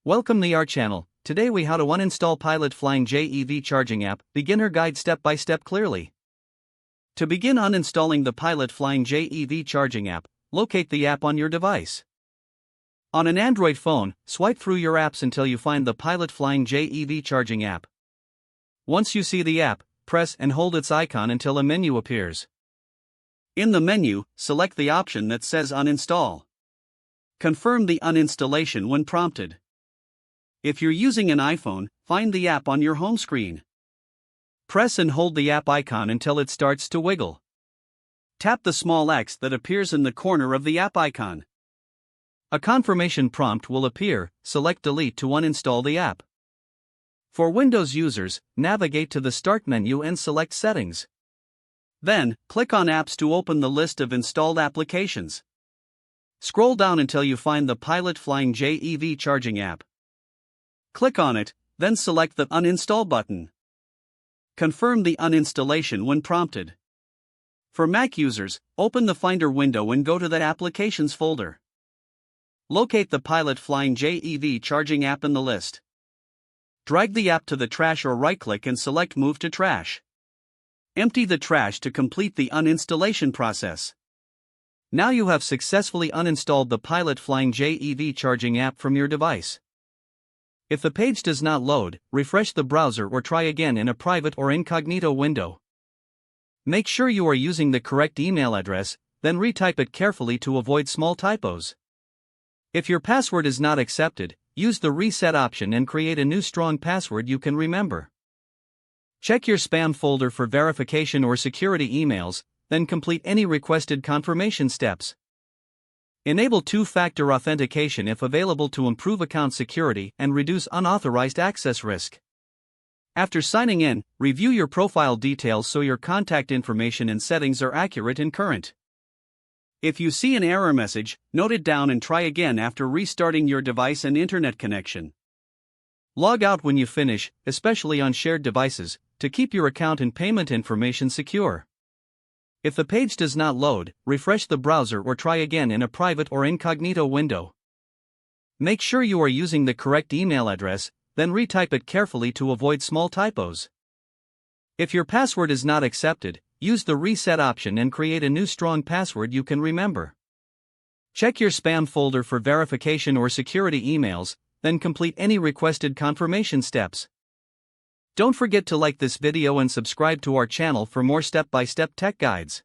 Welcome to our channel. Today we how to uninstall Pilot Flying J EV charging app, beginner guide step by step clearly. To begin uninstalling the Pilot Flying J EV charging app, locate the app on your device. On an Android phone, swipe through your apps until you find the Pilot Flying J EV charging app. Once you see the app, press and hold its icon until a menu appears. In the menu, select the option that says Uninstall. Confirm the uninstallation when prompted. If you're using an iPhone, find the app on your home screen. Press and hold the app icon until it starts to wiggle. Tap the small X that appears in the corner of the app icon. A confirmation prompt will appear. Select Delete to uninstall the app. For Windows users, navigate to the Start menu and select Settings. Then, click on Apps to open the list of installed applications. Scroll down until you find the Pilot Flying J EV charging app. Click on it, then select the Uninstall button. Confirm the uninstallation when prompted. For Mac users, open the Finder window and go to the Applications folder. Locate the Pilot Flying J EV charging app in the list. Drag the app to the trash or right-click and select Move to Trash. Empty the trash to complete the uninstallation process. Now you have successfully uninstalled the Pilot Flying J EV charging app from your device. If the page does not load, refresh the browser or try again in a private or incognito window. Make sure you are using the correct email address, then retype it carefully to avoid small typos. If your password is not accepted, use the reset option and create a new strong password you can remember. Check your spam folder for verification or security emails, then complete any requested confirmation steps. Enable two-factor authentication if available to improve account security and reduce unauthorized access risk. After signing in, review your profile details so your contact information and settings are accurate and current. If you see an error message, note it down and try again after restarting your device and internet connection. Log out when you finish, especially on shared devices, to keep your account and payment information secure. If the page does not load, refresh the browser or try again in a private or incognito window. Make sure you are using the correct email address, then retype it carefully to avoid small typos. If your password is not accepted, use the reset option and create a new strong password you can remember. Check your spam folder for verification or security emails, then complete any requested confirmation steps. Don't forget to like this video and subscribe to our channel for more step-by-step tech guides.